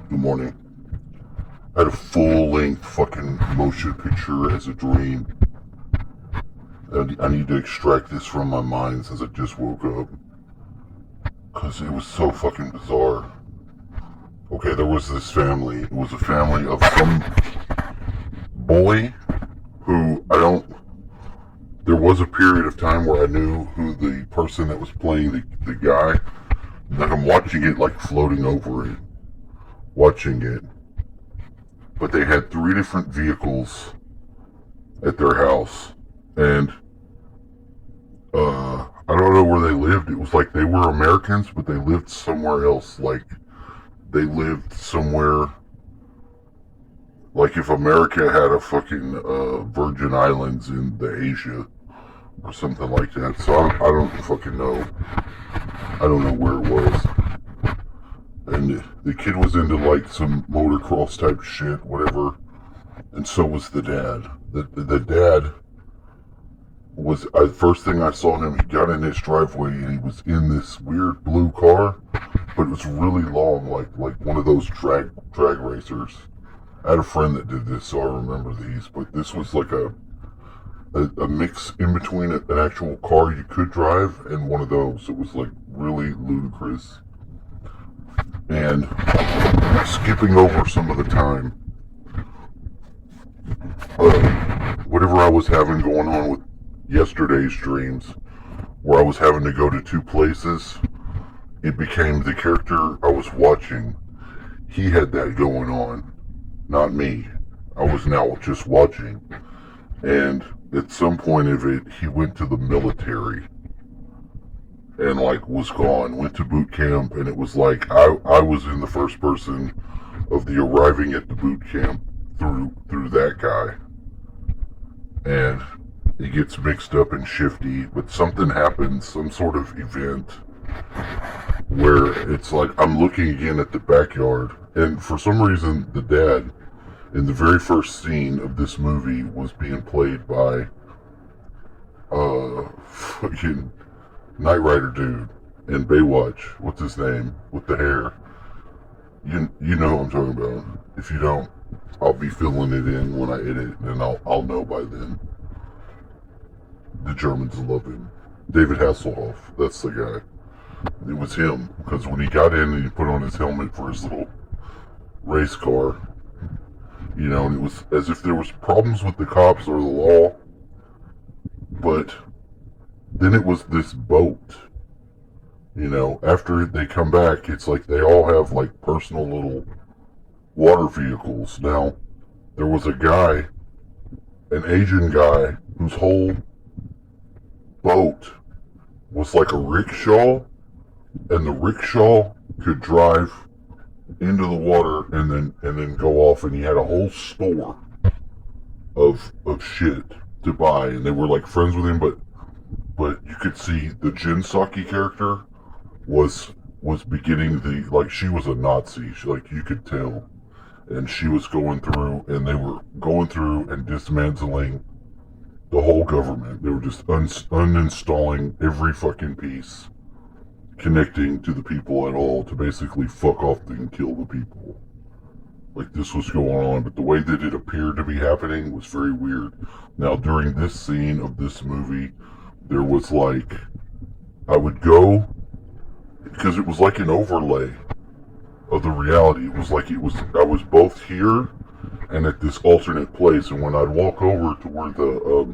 Good morning. I had a full-length fucking motion picture as a dream. I need to extract this from my mind since I just woke up. Because it was so fucking bizarre. Okay, there was this family. It was a family of some boy who I don't... There was a period of time where I knew who the person that was playing the guy. Like I'm watching it like floating over it. Watching it. But they had 3 different vehicles at their house. And I don't know where they lived. It was like they were Americans, but they lived somewhere else. Like they lived somewhere. Like if America had a fucking Virgin Islands in the Asia or something like that. So I don't fucking know. I don't know where it was. And the kid was into like some motocross type shit, whatever. And so was the dad. The dad was first thing I saw him, he got in his driveway and he was in this weird blue car, but it was really long, like one of those drag racers. I had a friend that did this, so I remember these. But this was like a mix in between an actual car you could drive and one of those. It was like really ludicrous. And skipping over some of the time, whatever I was having going on with yesterday's dreams, where I was having to go to 2 places, it became the character I was watching. He had that going on, not me. I was now just watching. And at some point of it, he went to the military and like was gone, went to boot camp, and it was like I was in the first person of the arriving at the boot camp through that guy. And it gets mixed up and shifty, but something happens, some sort of event where it's like I'm looking again at the backyard, and for some reason the dad in the very first scene of this movie was being played by fucking Knight Rider dude in Baywatch. What's his name? With the hair. You know what I'm talking about. If you don't, I'll be filling it in when I edit, and I'll know by then. The Germans love him. David Hasselhoff, that's the guy. It was him, because when he got in and he put on his helmet for his little race car, you know, and it was as if there was problems with the cops or the law, but then it was this boat. You know, after they come back, it's like they all have like personal little water vehicles. Now, there was a guy, an Asian guy, whose whole boat was like a rickshaw, and the rickshaw could drive into the water and then go off, and he had a whole store of shit to buy, and they were like friends with him, but you could see the Jin Saki character was beginning the, like, she was a Nazi, like you could tell, and she was going through, and they were going through and dismantling the whole government. They were just uninstalling every fucking piece connecting to the people at all to basically fuck off and kill the people. Like, this was going on, but the way that it appeared to be happening was very weird. Now, during this scene of this movie, there was like, I would go, because it was like an overlay of the reality. It was like I was both here and at this alternate place, and when I'd walk over to where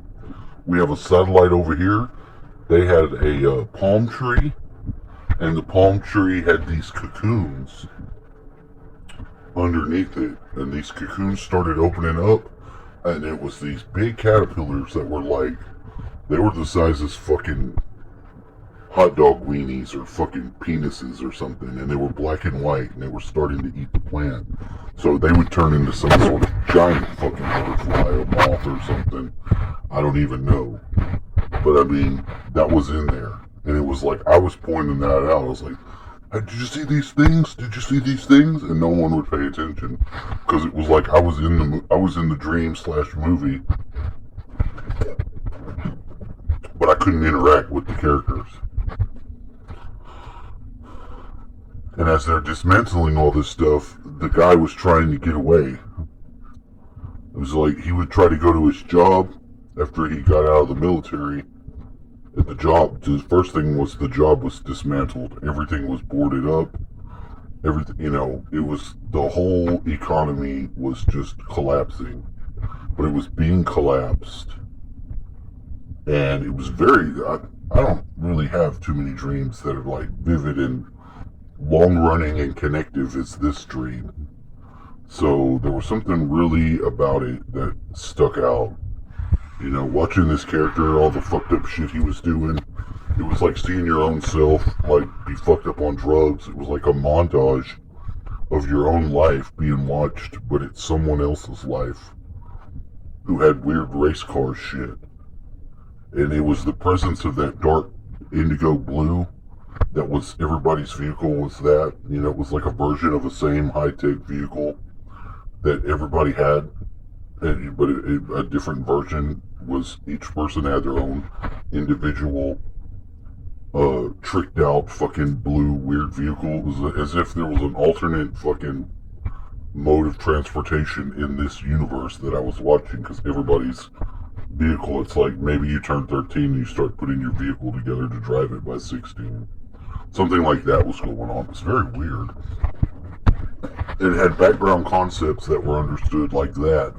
we have a satellite over here, they had a palm tree, and the palm tree had these cocoons underneath it, and these cocoons started opening up, and it was these big caterpillars that were like, they were the size of fucking hot dog weenies or fucking penises or something, and they were black and white, and they were starting to eat the plant. So they would turn into some sort of giant fucking butterfly or moth or something. I don't even know. But I mean, that was in there. And it was like, I was pointing that out. I was like, hey, did you see these things? Did you see these things? And no one would pay attention. Because it was like I was in the dream / movie. But I couldn't interact with the characters. And as they're dismantling all this stuff, the guy was trying to get away. It was like he would try to go to his job after he got out of the military. At the job, the first thing was the job was dismantled. Everything was boarded up. Everything, it was the whole economy was just collapsing. But it was being collapsed. And it was I don't really have too many dreams that are like vivid and long running and connective as this dream. So there was something really about it that stuck out. Watching this character, all the fucked up shit he was doing, it was like seeing your own self, like, be fucked up on drugs. It was like a montage of your own life being watched, but it's someone else's life who had weird race car shit. And it was the presence of that dark indigo blue that was everybody's vehicle was that. It was like a version of the same high-tech vehicle that everybody had, but a different version was each person had their own individual tricked out fucking blue weird vehicle. It was as if there was an alternate fucking mode of transportation in this universe that I was watching, because everybody's vehicle, it's like maybe you turn 13 and you start putting your vehicle together to drive it by 16. Something like that was going on. It's very weird. It had background concepts that were understood like that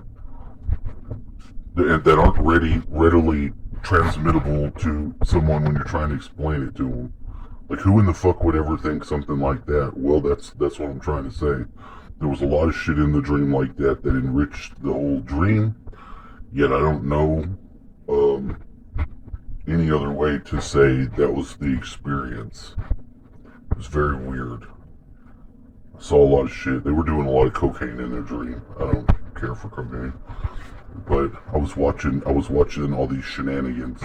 aren't readily transmittable to someone when you're trying to explain it to them. Like, who in the fuck would ever think something like that? Well, that's what I'm trying to say. There was a lot of shit in the dream like that enriched the whole dream, yet I don't know any other way to say that was the experience. It was very weird. I saw a lot of shit. They were doing a lot of cocaine in their dream. I don't care for cocaine. But I was watching all these shenanigans.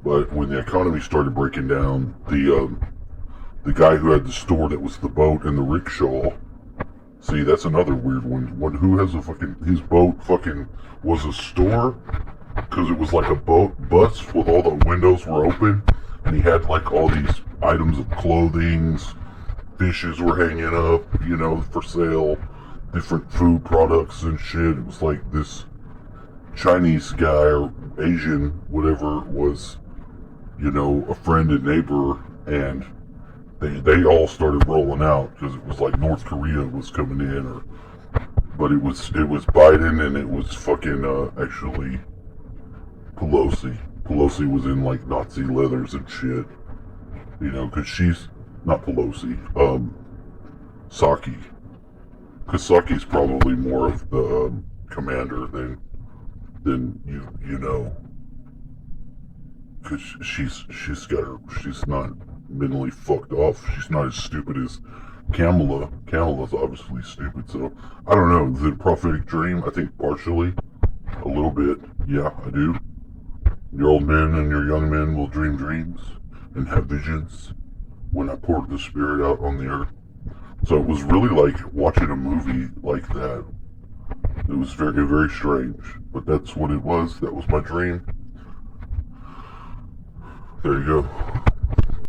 But when the economy started breaking down, the guy who had the store that was the boat and the rickshaw. See, that's another weird one. Who has his boat fucking was a store? Because it was like a bus with all the windows were open, and he had like all these items of clothing, fishes were hanging up, for sale, different food products and shit. It was like this Chinese guy or Asian, whatever, was, a friend and neighbor, and they all started rolling out because it was like North Korea was coming in, but it was Biden, and it was fucking actually Pelosi. Pelosi was in like Nazi leathers and shit, because she's not Pelosi, Saki, because Saki's probably more of the commander than because she's not mentally fucked off. She's not as stupid as Kamala. Kamala's obviously stupid. So I don't know. The prophetic dream, I think partially, a little bit. Yeah, I do. Your old men and your young men will dream dreams and have visions when I poured the Spirit out on the earth. So it was really like watching a movie like that. It was very, very strange, but that's what it was. That was my dream. There you go.